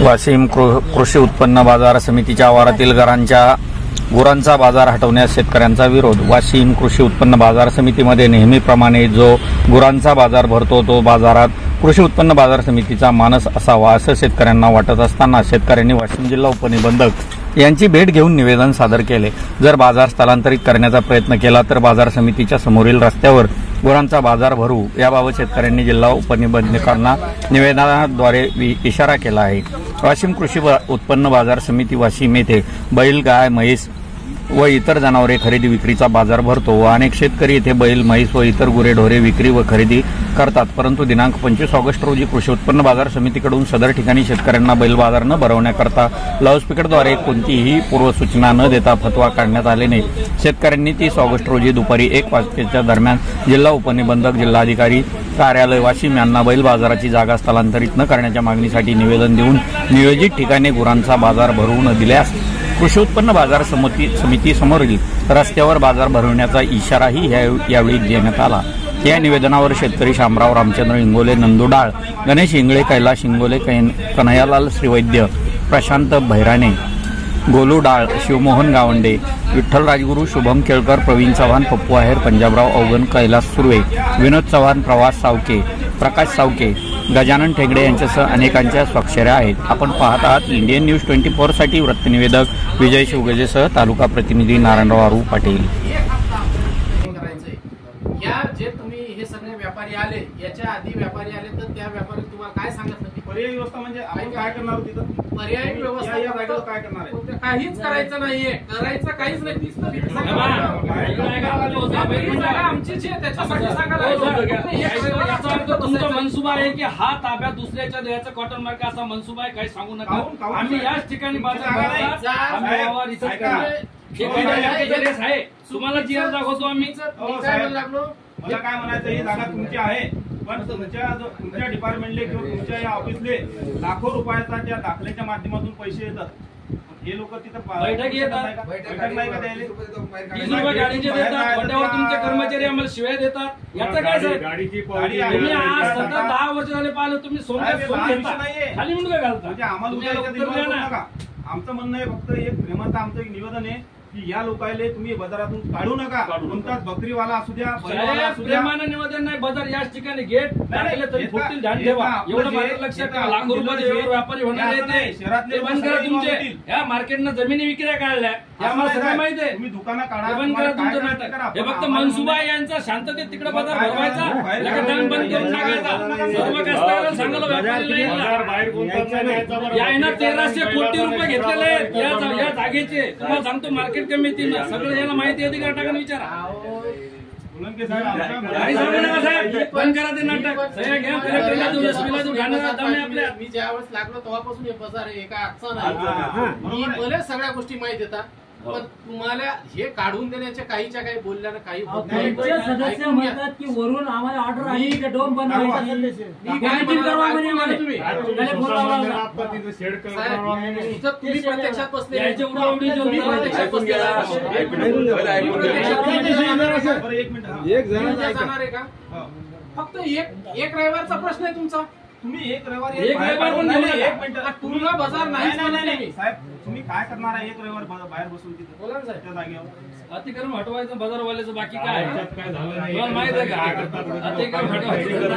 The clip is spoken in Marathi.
वाशिम कृषी उत्पन्न बाजार समितीच्या आवारातील गुरांचा बाजार हटवण्यास शेतकऱ्यांचा विरोध। वाशिम कृषी उत्पन्न बाजार समितीमध्ये नेहमीप्रमाणे जो गुरांचा बाजार भरतो तो बाजारात कृषी उत्पन्न बाजार समितीचा मानस असावा असं शेतकऱ्यांना वाटत असताना शेतकऱ्यांनी वाशिम जिल्हा उपनिबंधक यांची भेट घेऊन निवेदन सादर केले। जर बाजार स्थलांतरित करण्याचा प्रयत्न केला तर बाजार समितीच्या समोरील रस्त्यावर गुरांचा बाजार भरू याबाबत शेतकऱ्यांनी जिल्हा उपनिबंधकांना निवेदनाद्वारे इशारा केला आहे। वाशिम कृषी उत्पन्न बाजार समिती वाशिम येथे बैल, गाय, म्हैस व इतर जनावरे खरेदी विक्रीचा बाजार भरतो व अनेक शेतकरी येथे बैल, म्हैस व इतर गुरेढोरे विक्री व खरेदी करतात। परंतु दिनांक 25 ऑगस्ट रोजी कृषी उत्पन्न बाजार समितीकडून सदर ठिकाणी शेतकऱ्यांना बैल बाजार न भरवण्याकरता लाऊडस्पीकरद्वारे कोणतीही पूर्वसूचना न देता फतवा काढण्यात आल्याने शेतकऱ्यांनी 30 ऑगस्ट रोजी दुपारी 1 वाजताच्या दरम्यान जिल्हा उपनिबंधक, जिल्हाधिकारी कार्यालय वाशिम यांना बैल बाजाराची जागा स्थलांतरित न करण्याच्या मागणीसाठी निवेदन देऊन नियोजित ठिकाणी गुरांचा बाजार भरवू न दिल्यास कृषी उत्पन्न बाजार समिती समोरील रस्त्यावर बाजार भरवण्याचा इशाराही यावेळी देण्यात आला। या निवेदनावर शेतकरी शामराव रामचंद्र इंगोले, नंदू डाळ, गणेश इंगळे, कैलाश इंगोले, कन्हैयालाल श्रीवैद्य, प्रशांत भैराणे, गोलू डाळ, शिवमोहन गावंडे, विठ्ठल राजगुरू, शुभम केळकर, प्रवीण चव्हाण, पप्पू आहेर, पंजाबराव अवगण, कैलास सुर्वे, विनोद चव्हाण, प्रवास सावके, प्रकाश सावके, गजानन ठेंगडे यांच्यासह अनेकांच्या स्वाक्षऱ्या आहेत। आपण पाहत आहात इंडियन न्यूज 24 साठी वृत्तनिवेदक विजय शिवगजेसह तालुका प्रतिनिधी नारायणराव आरू पाटील। जे तुम्ही हे सगळे व्यापारी आले, याच्या आधी व्यापारी आले तर त्या व्यापारी तुम्हाला काय सांगितलं की पर्यायी व्यवस्था म्हणजे आपण काय करणार होती? तर पर्यायी व्यवस्था या जागेवर काय करणार आहे? काहीच करायचं नाहीये, करायचं काहीच नाही। तीच आमचीच आहे, त्याच्यासाठी सांगायला तुमचा मनसुबा आहे की हा ताब्यात दुसऱ्याच्या द्यायचा कॉटन मार्क असा मनसुबा आहे, काही सांगू नका। आम्ही याच ठिकाणी बाजार आहे, तुम्हाला जी दाखवतो आम्ही। मला काय म्हणायचं, ही जागा तुमची आहे पण तुमच्या डिपार्टमेंटले किंवा तुमच्या या ऑफिसले लाखो रुपयाचा त्या दाखल्याच्या माध्यमातून पैसे येतात। हे लोक तिथं बैठक येतात, बैठक नाही का द्यायला? 20 रुपये गाडीचे देतात, वड्यावर तुमचे कर्मचारी आम्हाला शिवाय देतात। याचं काय सर? तुम्ही आज सतत 10 वर्ष झाले पाहिलं, तुम्ही खाली म्हणून काय घालता? म्हणजे आम्हाला आमचं म्हणणं आहे, फक्त एक प्रेमाचं आमचं एक निवेदन आहे की या लोकांना तुम्ही बाजारातून काढू नका। कोणताच बकरीवाला असू द्या, प्रेमानं निवेदन नाही, बाजार याच ठिकाणी गेट टाकले तरी फुटतील, ध्यान ठेवा। एवढं मात्र लक्षात ठेवा, लाखो रुपये व्यापारी होणार आहे, शहरातले बंद करा। तुमचे या मार्केटनं जमिनी विक्री काढल्या, आम्हाला सगळं माहिती आहे। तुम्ही दुकानं काढा, बंद करा तुमचं नाटक। हे फक्त मनसुबा यांचा शांततेत तिकडे बाजार भरवायचा, बंद करून टाकायचा। सर्व कास्तकारांना सांगायला व्यापारी यायना 1300 कोटी रुपये घेतलेले आहेत या जागेचे। तुम्हाला सांगतो मार्केट कमिटीनं सगळं याला माहिती अधिकार टाकून विचारा। बंद करा ते नाटक, सह्या घ्या, कलेक्टरला देऊ, एसपीला देऊ, घालणार दम आहे आपल्या। मी ज्यावेळेस लागलो तेव्हापासून हे बाजार आहे, एका आजचा नाही। मला सगळ्या गोष्टी माहिती येतात, पण तुम्हाला हे काढून देण्याच्या काहीच्या काही बोलल्यानं काही सदस्य म्हणतात की वरून आम्हाला ऑर्डर आली की डोम बनवायची, तुम्ही प्रत्यक्षात बसले, जाणार आहे का? फक्त एक रविवारचा प्रश्न आहे तुमचा। तुम्ही एक रविवार पण पूर्ण बाजार नाही साहेब। तुम्ही काय करणार आहे? एक रविवार बाहेर बसून तिथे बोला ना साहेब, त्या जागेवर अतिक्रमण हटवायचं बाजारवाल्याचं, बाकी काय माहित आहे का? अतिक्रमण हटवायचं